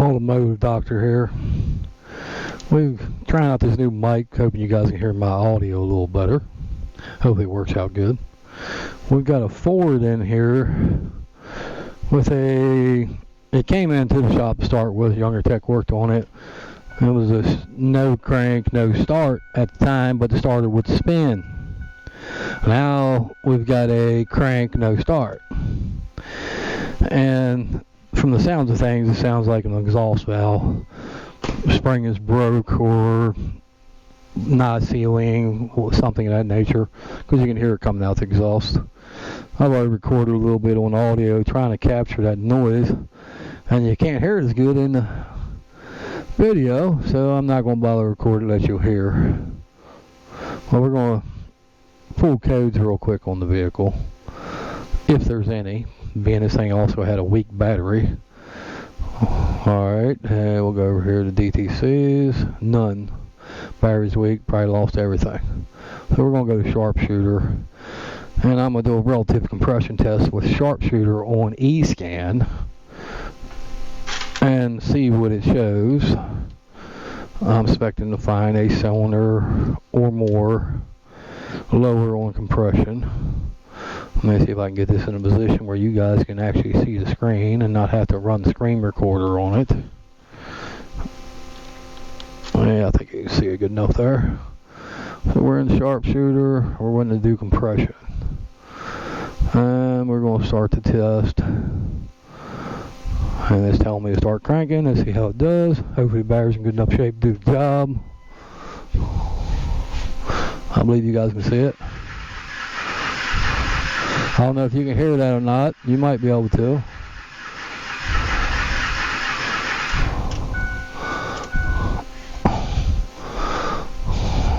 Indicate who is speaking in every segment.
Speaker 1: Automotive Doctor here. We're trying out this new mic, hoping you guys can hear my audio a little better. Hopefully it works out good. We've got a Ford in here with it came into the shop to start with. Younger Tech worked on it. It was a no crank, no start at the time, but the starter would spin. Now we've got a crank, no start. And from the sounds of things, it sounds like an exhaust valve. Spring is broke or not sealing or something of that nature, because you can hear it coming out the exhaust. I've already recorded a little bit on audio trying to capture that noise, and you can't hear it as good in the video, so I'm not going to bother recording that you'll hear. Well, we're going to pull codes real quick on the vehicle, if there's any, being this thing also had a weak battery. Alright, and we'll go over here to DTCs. None. Battery's weak, probably lost everything. So we're going to go to sharpshooter, and I'm going to do a relative compression test with sharpshooter on eScan and see what it shows. I'm expecting to find a cylinder or more lower on compression. Let me see if I can get this in a position where you guys can actually see the screen and not have to run the screen recorder on it. Yeah, I think you can see it good enough there. So we're in sharpshooter, we're going to do compression. And we're going to start the test. And it's telling me to start cranking. Let's see how it does. Hopefully the battery's in good enough shape to do the job. I believe you guys can see it. I don't know if you can hear that or not. You might be able to.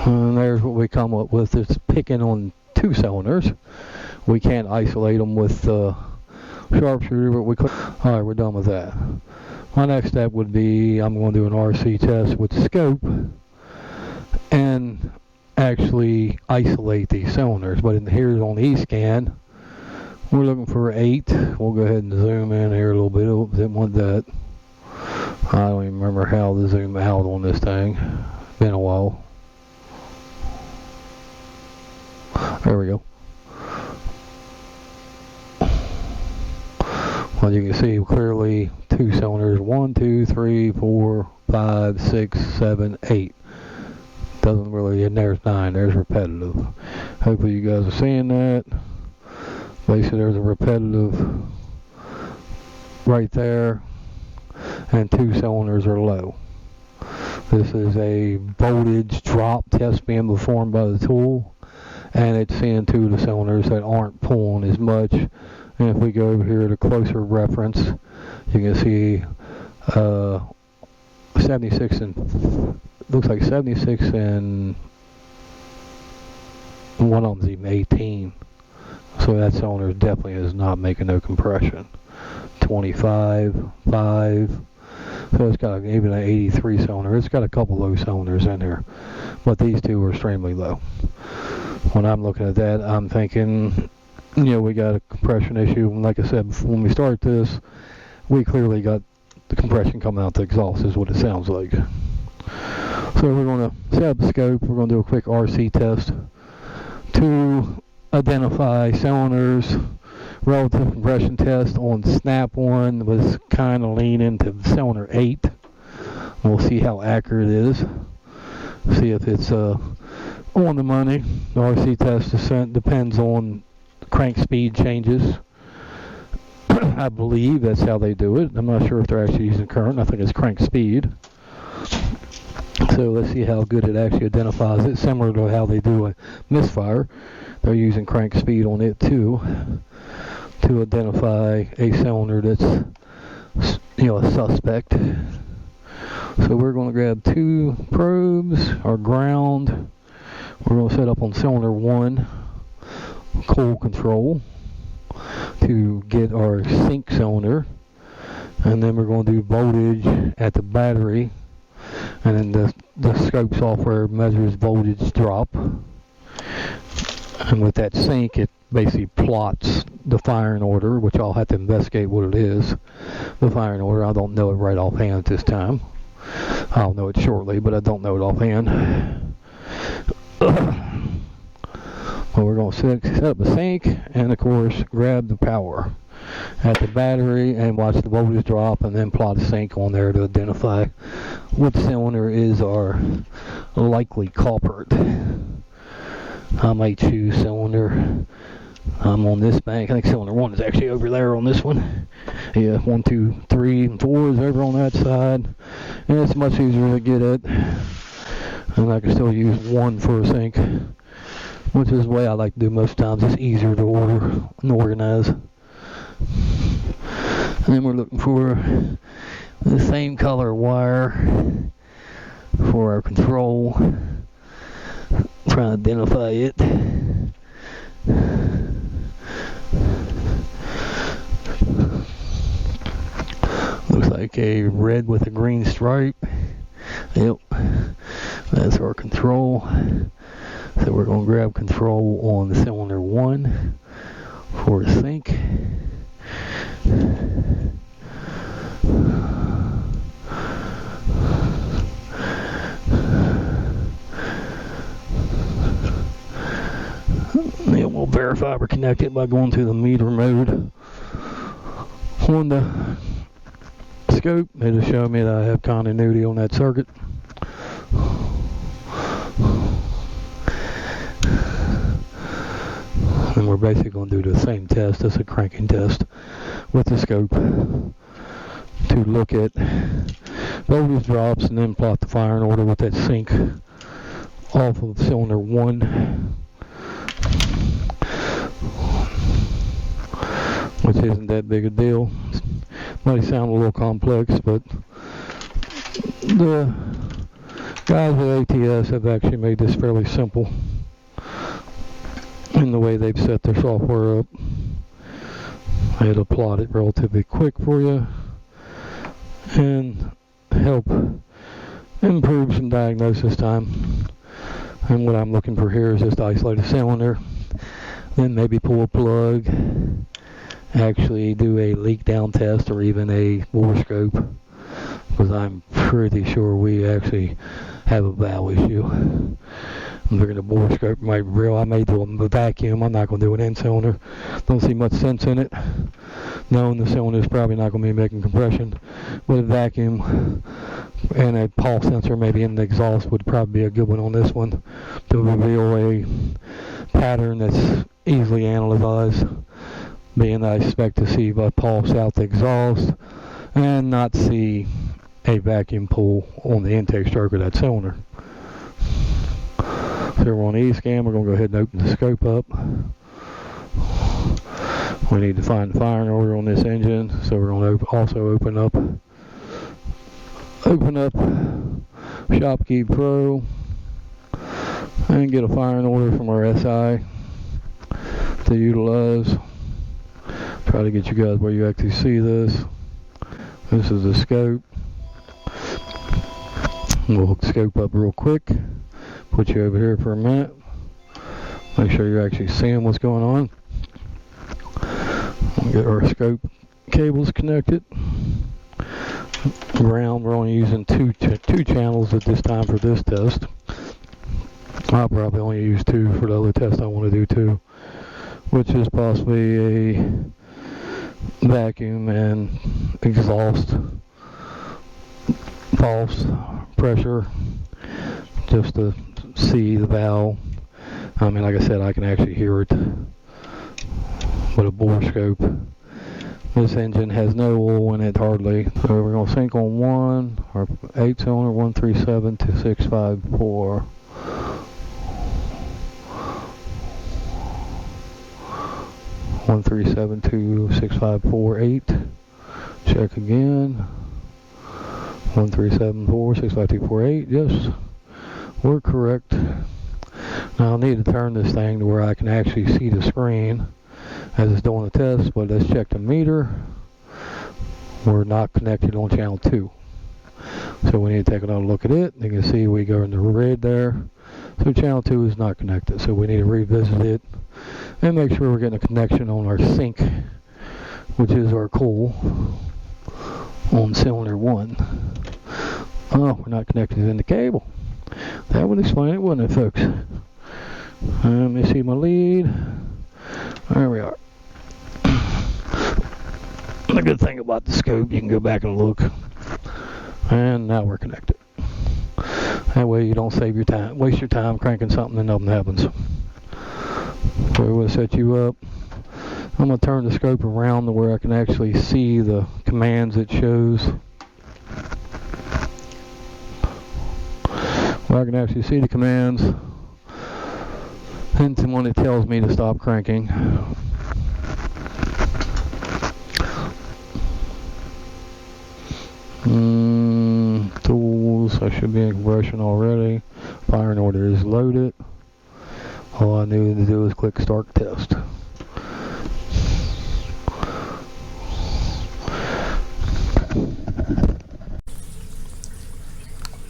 Speaker 1: And there's what we come up with. It's picking on two cylinders. We can't isolate them with sharpshooter, but we could. Alright, we're done with that. My next step would be I'm going to do an RC test with scope and actually isolate these cylinders. But here's on eScan, we're looking for 8. We'll go ahead and zoom in here a little bit. Oh, didn't want that. I don't even remember how to zoom out on this thing. It's been a while. There we go. Well, you can see clearly 2 cylinders. 1, 2, 3, 4, 5, 6, 7, 8. Doesn't really, and there's 9. There's repetitive. Hopefully you guys are seeing that. Basically, there's a repetitive right there, and 2 cylinders are low. This is a voltage drop test being performed by the tool, and it's seeing 2 of the cylinders that aren't pulling as much. And if we go over here to closer reference, you can see 76 and looks like 76 and one of them's even 18. So that cylinder definitely is not making no compression. 25, 5. So it's got even an 83 cylinder. It's got a couple low cylinders in here, but these 2 are extremely low. When I'm looking at that, I'm thinking, you know, we got a compression issue. And like I said, when we start this, we clearly got the compression coming out the exhaust is what it sounds like. So we're going to set up the scope. We're going to do a quick RC test to identify cylinders. Relative compression test on Snap-on was kind of leaning to cylinder 8. We'll see how accurate it is. See if it's on the money. The RC test depends on crank speed changes. I believe that's how they do it. I'm not sure if they're actually using current. I think it's crank speed. So let's see how good it actually identifies it. Similar to how they do a misfire. They're using crank speed on it too, to identify a cylinder that's, you know, a suspect. So we're going to grab 2 probes, our ground. We're going to set up on cylinder 1, cold control, to get our sync cylinder. And then we're going to do voltage at the battery. And then the scope software measures voltage drop. And with that sync, it basically plots the firing order, which I'll have to investigate what it is. The firing order, I don't know it right offhand at this time. I'll know it shortly, but I don't know it offhand. Well, we're going to set up a sync and, of course, grab the power at the battery and watch the voltage drop, and then plot a sync on there to identify which cylinder is our likely culprit. I might choose cylinder. I'm on this bank. I think cylinder 1 is actually over there on this one. Yeah, 1, 2, 3, and 4 is over on that side. And it's much easier to get at. And I can still use 1 for a sync, which is the way I like to do most times. It's easier to order and organize. And then we're looking for the same color wire for our control. Trying to identify it. Looks like a red with a green stripe. Yep, that's our control. So we're going to grab control on the cylinder 1 for a sync. Yeah, we'll verify we're connected by going to the meter mode on the scope. It'll show me that I have continuity on that circuit. And we're basically going to do the same test as a cranking test with the scope to look at voltage drops and then plot the firing order with that sync off of cylinder 1. Which isn't that big a deal. Might sound a little complex, but the guys with ATS have actually made this fairly simple in the way they've set their software up. It'll plot it relatively quick for you and help improve some diagnosis time. And what I'm looking for here is just isolate a cylinder, then maybe pull a plug, actually do a leak down test or even a bore scope, because I'm pretty sure we actually have a valve issue. I'm looking at the bore scope. I may do a vacuum. I'm not going to do an end cylinder. Don't see much sense in it, knowing the cylinder is probably not going to be making compression. With a vacuum and a pulse sensor maybe in the exhaust would probably be a good one on this one to reveal a pattern that's easily analyzed, being I expect to see a pulse out the exhaust and not see a vacuum pull on the intake stroke of that cylinder. So we're on E-scan. We're going to go ahead and open the scope up. We need to find the firing order on this engine, so we're going to also open up ShopKey Pro and get a firing order from our SI to utilize. Try to get you guys where you actually see this. This is the scope. We'll hook the scope up real quick. Put you over here for a minute. Make sure you're actually seeing what's going on. We'll get our scope cables connected. Ground, we're only using two channels at this time for this test. I'll probably only use 2 for the other test I want to do too, which is possibly a vacuum and exhaust pulse pressure, just to see the valve. I mean, like I said, I can actually hear it with a bore scope. This engine has no oil in it hardly. So we're going to sync on 1, our 8-cylinder 137 to 654. 137 to 6548. Check again. 1374 65248. Yes, we're correct. Now I need to turn this thing to where I can actually see the screen as it's doing the test, but let's check the meter. We're not connected on channel 2. So we need to take another look at it. You can see we go in the red there. So channel 2 is not connected, so we need to revisit it and make sure we're getting a connection on our sync, which is our coil on cylinder 1. Oh, we're not connected in the cable. That would explain it, wouldn't it, folks? Let me see my lead. There we are. The good thing about the scope, you can go back and look. And now we're connected. That way you don't save your time, waste your time cranking something and nothing happens. So we're going to set you up. I'm going to turn the scope around to where I can actually see the commands it shows. Where I can actually see the commands. And when it tells me to stop cranking. Tools, I should be in compression already. Firing order is loaded. All I need to do is click start test.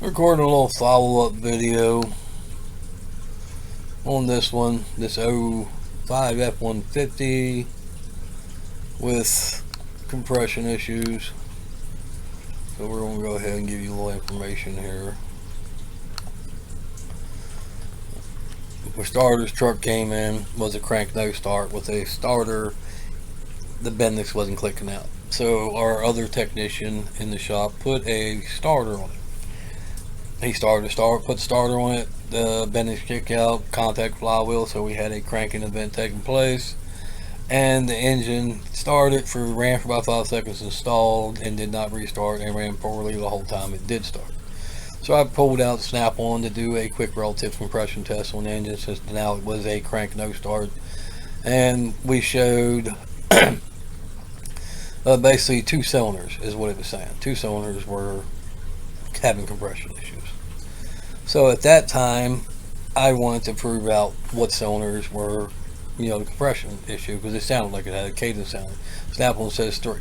Speaker 1: Recording a little follow-up video on this one, this 05 F150 with compression issues. So we're going to go ahead and give you a little information here. The starter's truck came in, was a crank no start with a starter. The Bendix wasn't clicking out. So our other technician in the shop put a starter on it. He started to put the starter on it, the Bendix kick out, contact flywheel, so we had a cranking event taking place. And the engine ran for about 5 seconds and stalled and did not restart and ran poorly the whole time it did start. So I pulled out the snap-on to do a quick relative compression test on the engine, since now it was a crank no start. And we showed basically 2 cylinders is what it was saying. 2 cylinders were having compression issues. So at that time, I wanted to prove out what cylinders were, the compression issue, because it sounded like it had a cadence sound. Snap-on says 3.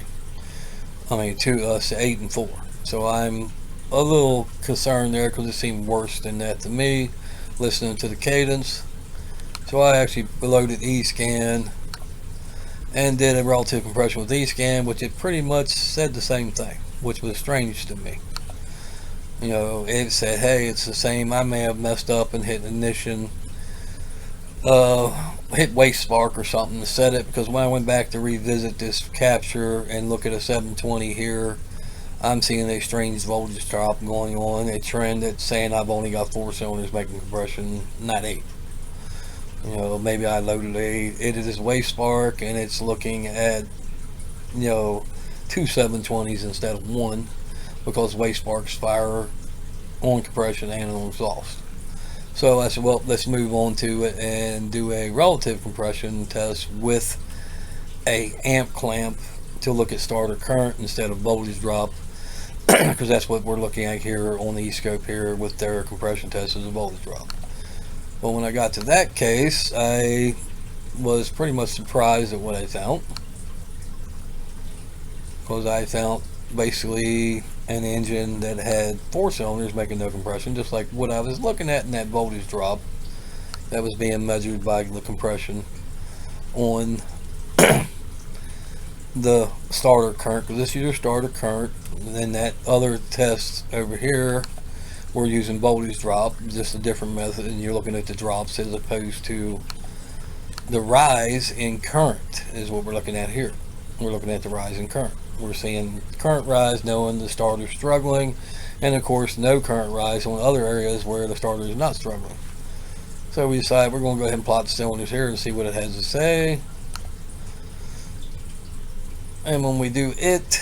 Speaker 1: I mean 8 and 4. So I'm a little concerned there, because it seemed worse than that to me, listening to the cadence. So I actually loaded eScan and did a relative compression with eScan, which it pretty much said the same thing, which was strange to me. It said, hey, it's the same. I may have messed up and hit ignition, hit waste spark or something to set it, because when I went back to revisit this capture and look at a 720 here, I'm seeing a strange voltage drop going on, a trend that's saying I've only got 4 cylinders making compression, not 8. Maybe I loaded it is waste spark and it's looking at 2 720s instead of 1, because waste sparks fire on compression and on exhaust. So I said, well, let's move on to it and do a relative compression test with a amp clamp to look at starter current instead of voltage drop, because that's what we're looking at here on the e-scope here with their compression test, is a voltage drop. But when I got to that case, I was pretty much surprised at what I found, because I found basically an engine that had 4 cylinders making no compression, just like what I was looking at in that voltage drop that was being measured by the compression on the starter current, because this is your starter current. And then that other test over here, we're using voltage drop, just a different method, and you're looking at the drops as opposed to the rise in current is what we're looking at here. We're looking at the rise in current. We're seeing current rise knowing the starter's struggling, and of course no current rise on other areas where the starter is not struggling. So we decided we're going to go ahead and plot the cylinders here and see what it has to say. And when we do it,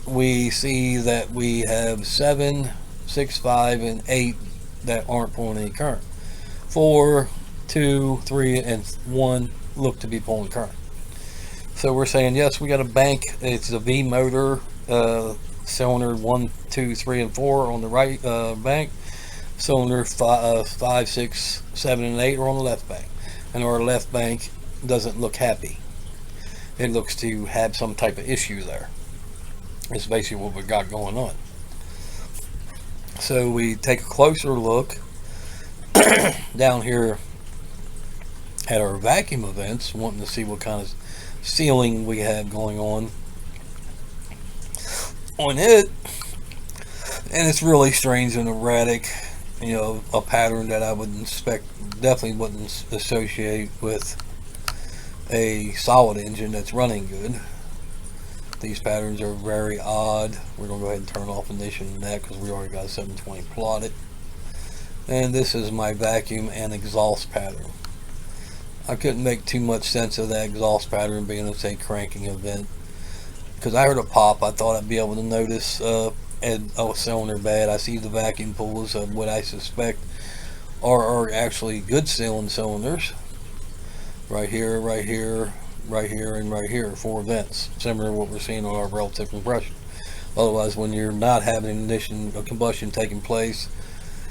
Speaker 1: we see that we have 7, 6, 5, and 8 that aren't pulling any current. 4, 2, 3, and 1 look to be pulling current. So we're saying, yes, we got a bank. It's a V motor, cylinder 1, 2, 3, and 4 on the right bank. Cylinder 5, 6, 7, and 8 are on the left bank. And our left bank doesn't look happy. It looks to have some type of issue there. It's basically what we got going on. So we take a closer look
Speaker 2: down here at our vacuum events, wanting to see what kind of sealing we have going on it, and it's really strange and erratic. You know, a pattern that I would definitely wouldn't associate with a solid engine that's running good. These patterns are very odd. We're going to go ahead and turn off ignition in that because we already got 720 plotted. And this is my vacuum and exhaust pattern. I couldn't make too much sense of that exhaust pattern being a cranking event, because I heard a pop. I thought I'd be able to notice a cylinder bad. I see the vacuum pulls of what I suspect are actually good sealing cylinders. Right here, right here, right here, and right here, 4 vents, similar to what we're seeing on our relative compression. Otherwise, when you're not having ignition or combustion taking place,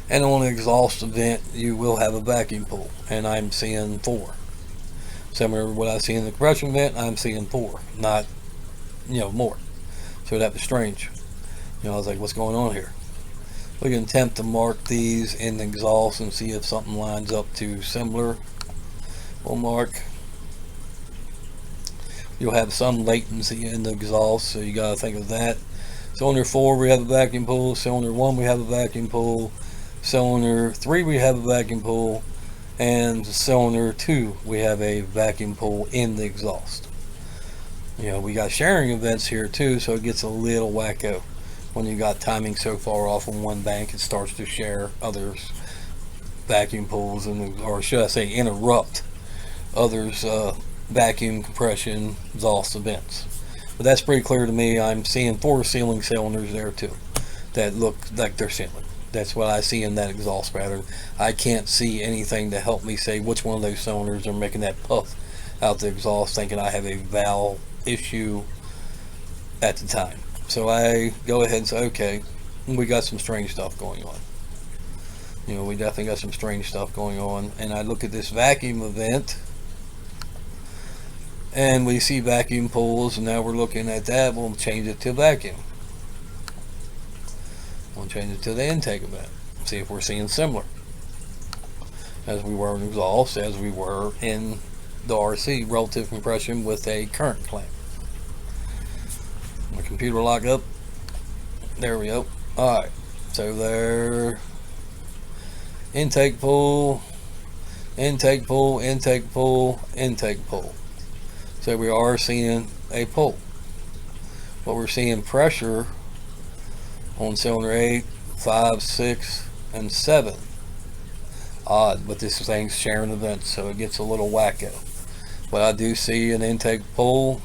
Speaker 2: and on an exhaust vent, you will have a vacuum pull, and I'm seeing 4. Similar to what I see in the compression vent, I'm seeing 4, not, more. So that was strange. I was like, what's going on here? We can attempt to mark these in the exhaust and see if something lines up to similar. We'll mark. You'll have some latency in the exhaust, so you got to think of that. Cylinder 4, we have a vacuum pull. Cylinder 1, we have a vacuum pull. Cylinder 3, we have a vacuum pull. And cylinder 2, we have a vacuum pull in the exhaust. We got sharing events here too, so it gets a little wacko. When you got timing so far off on one bank, it starts to share others' vacuum pulls, or should I say interrupt others' vacuum compression exhaust events. But that's pretty clear to me. I'm seeing 4 sealing cylinders there too that look like they're sealing. That's what I see in that exhaust pattern. I can't see anything to help me say which one of those cylinders are making that puff out the exhaust, thinking I have a valve issue at the time. So I go ahead and say, okay, we got some strange stuff going on. We definitely got some strange stuff going on. And I look at this vacuum event, and we see vacuum pulls, and now we're looking at that. We'll change it to vacuum. We'll change it to the intake event. See if we're seeing similar as we were in exhaust, as we were in the RC, relative compression with a current clamp. My computer lock up. There we go. Alright, so there, intake pull, intake pull, intake pull, intake pull. So we are seeing a pull. But we're seeing pressure on cylinder 8, 5, 6, and 7. Odd, but this thing's sharing events, so it gets a little wacko. But I do see an intake pull,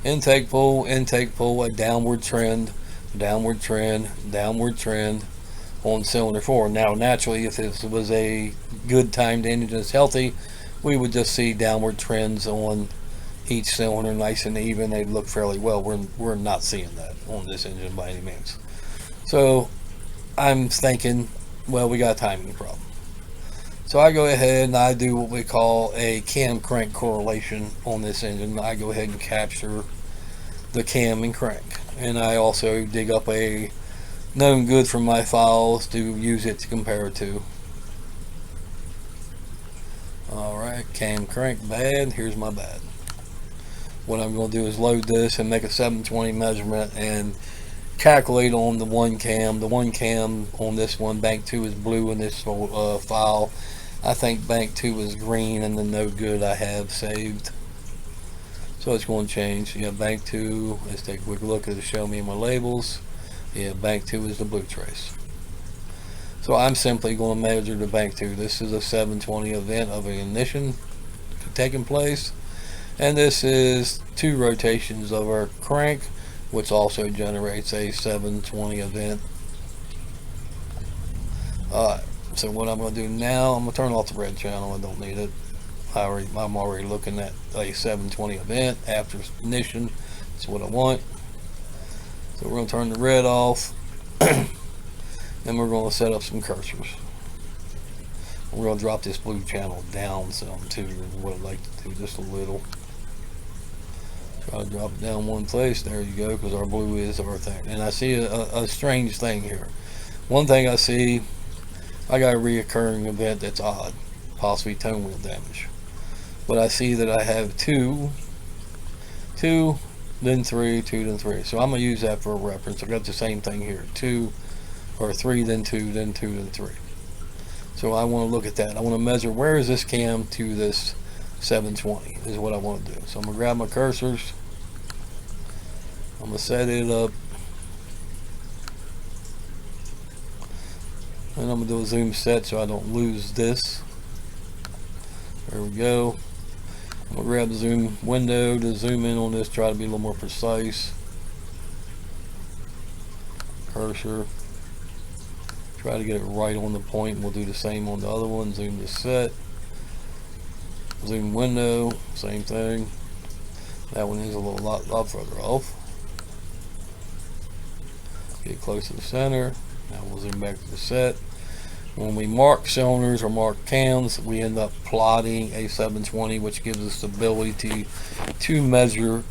Speaker 2: intake pull, intake pull, a downward trend, downward trend, downward trend on cylinder 4. Now, naturally, if this was a good timed engine that's healthy, we would just see downward trends on each cylinder, nice and even. They'd look fairly well. We're not seeing that on this engine by any means. So I'm thinking, well, we got a timing problem. So I go ahead and I do what we call a cam crank correlation on this engine. I go ahead and capture the cam and crank, and I also dig up a known good from my files to use it to compare it to. Alright, cam crank bad. Here's my bad. What I'm going to do is load this and make a 720 measurement and calculate on the one cam. The one cam on this one, bank 2 is blue in this file. I think bank 2 is green in the no good I have saved. So it's going to change. Yeah, bank 2, let's take a quick look at it, show me my labels. Yeah, bank 2 is the blue trace. So I'm simply going to measure the bank 2. This is a 720 event of an ignition taking place. And this is 2 rotations of our crank, which also generates a 720 event. Alright, so what I'm going to do now, I'm going to turn off the red channel. I don't need it. I'm already looking at a 720 event after ignition. That's what I want. So we're going to turn the red off. Then we're going to set up some cursors. We're going to drop this blue channel down some too. What I'd like to do, just a little. Try to drop it down one place. There you go, because our blue is our thing. And I see a strange thing here. One thing I see I got a reoccurring event that's odd, possibly tone wheel damage. But I see that I have 2, then 3, 2, then 3. So I'm going to use that for a reference. I've got the same thing here. 2 or 3, then 2, then 2, then 3. So I want to look at that. I want to measure where is this cam to this 720 is what I want to do. So I'm going to grab my cursors. I'm going to set it up. And I'm going to do a zoom set so I don't lose this. There we go. I'm going to grab the zoom window to zoom in on this, try to be a little more precise. Cursor. Try to get it right on the point. We'll do the same on the other one. Zoom to set. Zoom window, same thing. That one is a lot further off. Get close to the center. Now we'll zoom back to the set. When we mark cylinders or mark cams, we end up plotting a 720, which gives us the ability to measure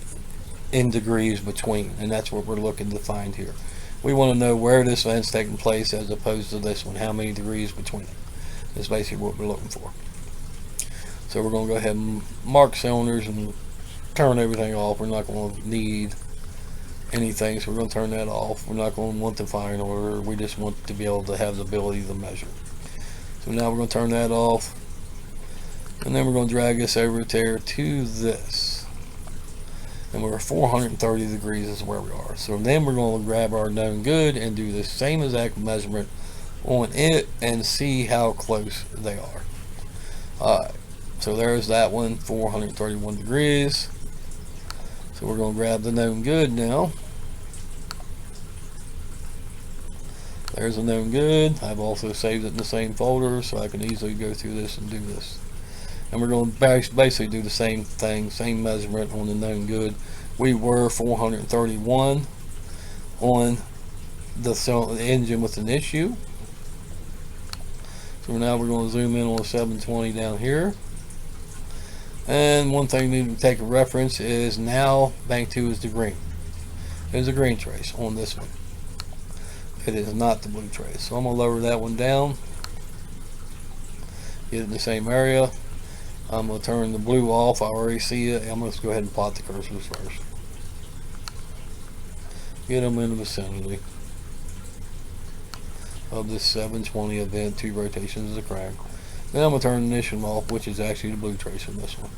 Speaker 2: in degrees between, and that's what we're looking to find here. We want to know where this event's taking place as opposed to this one, how many degrees between it. That's basically what we're looking for. So we're going to go ahead and mark cylinders and turn everything off. We're not going to need anything, so we're going to turn that off. We're not going to want the fine order. We just want to be able to have the ability to measure. So now we're going to turn that off, and then we're going to drag this over there to this, and we're 430 degrees is where we are. So then we're going to grab our known good and do the same exact measurement on it and see how close they are. Alright, so there's that one, 431 degrees. So we're going to grab the known good now. There's a known good. I've also saved it in the same folder so I can easily go through this and do this. And we're going to basically do the same thing, same measurement on the known good. We were 431 on the engine with an issue. So now we're going to zoom in on the 720 down here. And one thing we need to take a reference is now bank 2 is the green. There's a green trace on this one. It is not the blue trace. So I'm going to lower that one down. Get it in the same area. I'm going to turn the blue off. I already see it. I'm going to go ahead and plot the cursors first. Get them in the vicinity of this 720 event, 2 rotations of the crank. Then I'm going to turn the ignition off, which is actually the blue trace in this one.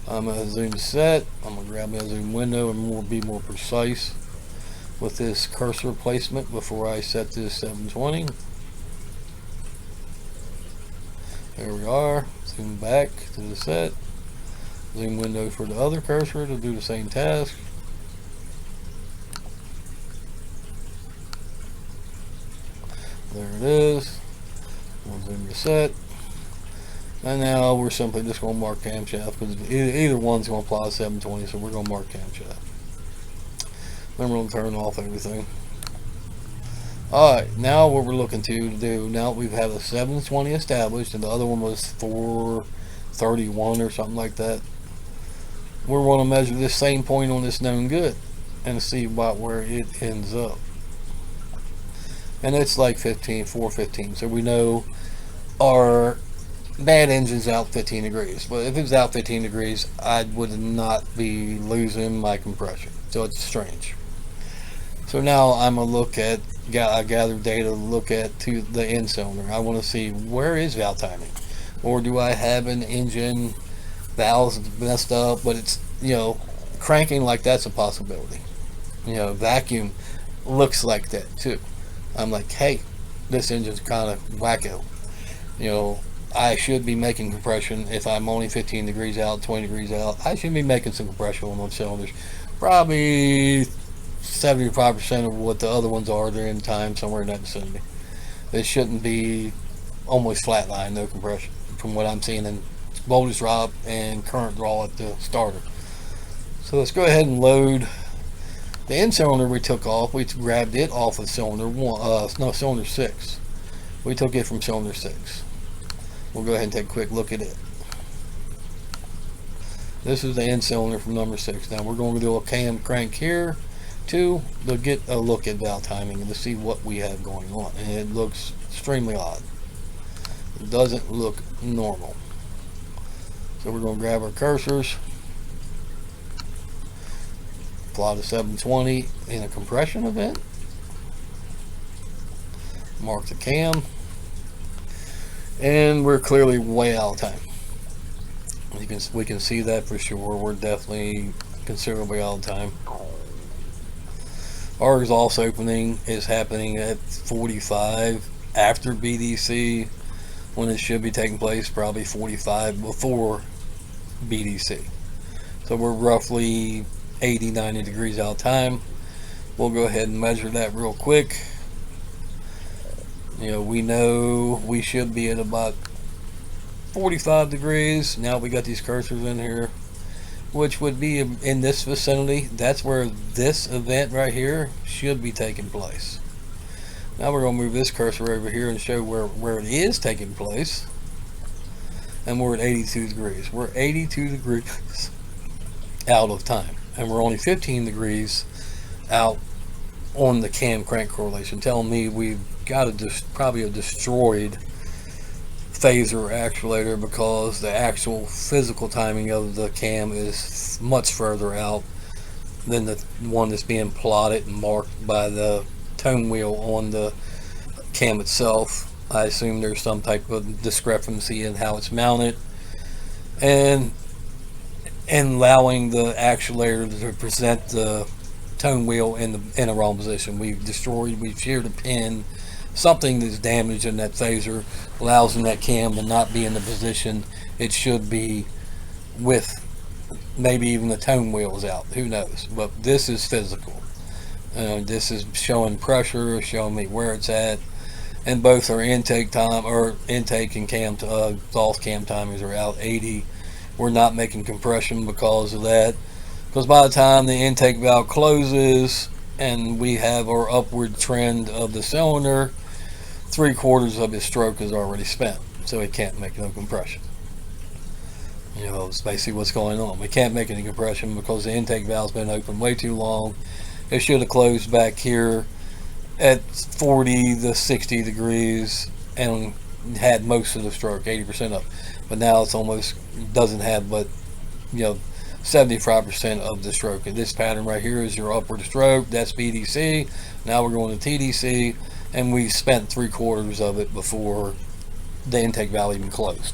Speaker 2: I'm going to zoom set. I'm going to grab my zoom window and be more precise with this cursor placement before I set this 720. There we are. Zoom back to the set. Zoom window for the other cursor to do the same task. There it is. We'll zoom the set. And now we're simply just going to mark camshaft because either one's going to apply 720, so we're going to mark camshaft. Then we're going to turn off everything. Alright, now what we're looking to do, now that we've had a 720 established and the other one was 431 or something like that, we want to measure this same point on this known good and see about where it ends up. And it's like 415, so we know our bad engine's out 15 degrees. But if it's out 15 degrees, I would not be losing my compression. So it's strange. So now I'm going to look at, I gather data to look at to the end cylinder. I want to see where is valve timing. Or do I have an engine, valves messed up, but it's, you know, cranking like that's a possibility. You know, vacuum looks like that too. I'm like, hey, this engine's kind of wacko. You know, I should be making compression if I'm only 15 degrees out, 20 degrees out. I should be making some compression on those cylinders. Probably 75% of what the other ones are during the time, somewhere in that vicinity. It shouldn't be almost flatline, no compression, from what I'm seeing in voltage drop and current draw at the starter. So let's go ahead and load the end cylinder we took off. We grabbed it off of cylinder 6. We took it from cylinder 6. We'll go ahead and take a quick look at it. This is the end cylinder from number 6. Now we're going to do a cam crank here to get a look at valve timing and to see what we have going on. And it looks extremely odd. It doesn't look normal. So we're going to grab our cursors, plot a 720 in a compression event, mark the cam, and we're clearly way out of time. We can see that for sure. We're definitely considerably out of time. Our exhaust opening is happening at 45 after BDC, when it should be taking place probably 45 before BDC. So we're roughly 80-90 degrees out of time. We'll go ahead and measure that real quick. We know we should be at about 45 degrees. Now we got these cursors in here, which would be in this vicinity. That's where this event right here should be taking place. Now we're going to move this cursor over here and show where it is taking place. And we're at 82 degrees. We're 82 degrees out of time. And we're only 15 degrees out on the cam crank correlation, telling me we've got probably a destroyed phaser actuator, because the actual physical timing of the cam is much further out than the one that's being plotted and marked by the tone wheel on the cam itself. I assume there's some type of discrepancy in how it's mounted, and allowing the actuator to present the tone wheel in a wrong position. We've sheared a pin. Something that's damaged in that phaser allows that cam to not be in the position it should be, with maybe even the tone wheel is out. Who knows? But this is physical. This is showing pressure, showing me where it's at, and both our intake and cam exhaust cam timers are out 80. We're not making compression because of that. Because by the time the intake valve closes and we have our upward trend of the cylinder, 3/4 of his stroke is already spent, so he can't make no compression. It's basically what's going on. We can't make any compression because the intake valve's been open way too long. It should have closed back here at 40 to 60 degrees and had most of the stroke, 80% of it. But now it's almost doesn't have but 75% of the stroke. And this pattern right here is your upward stroke. That's BDC. Now we're going to TDC, and we spent 3/4 of it before the intake valve even closed.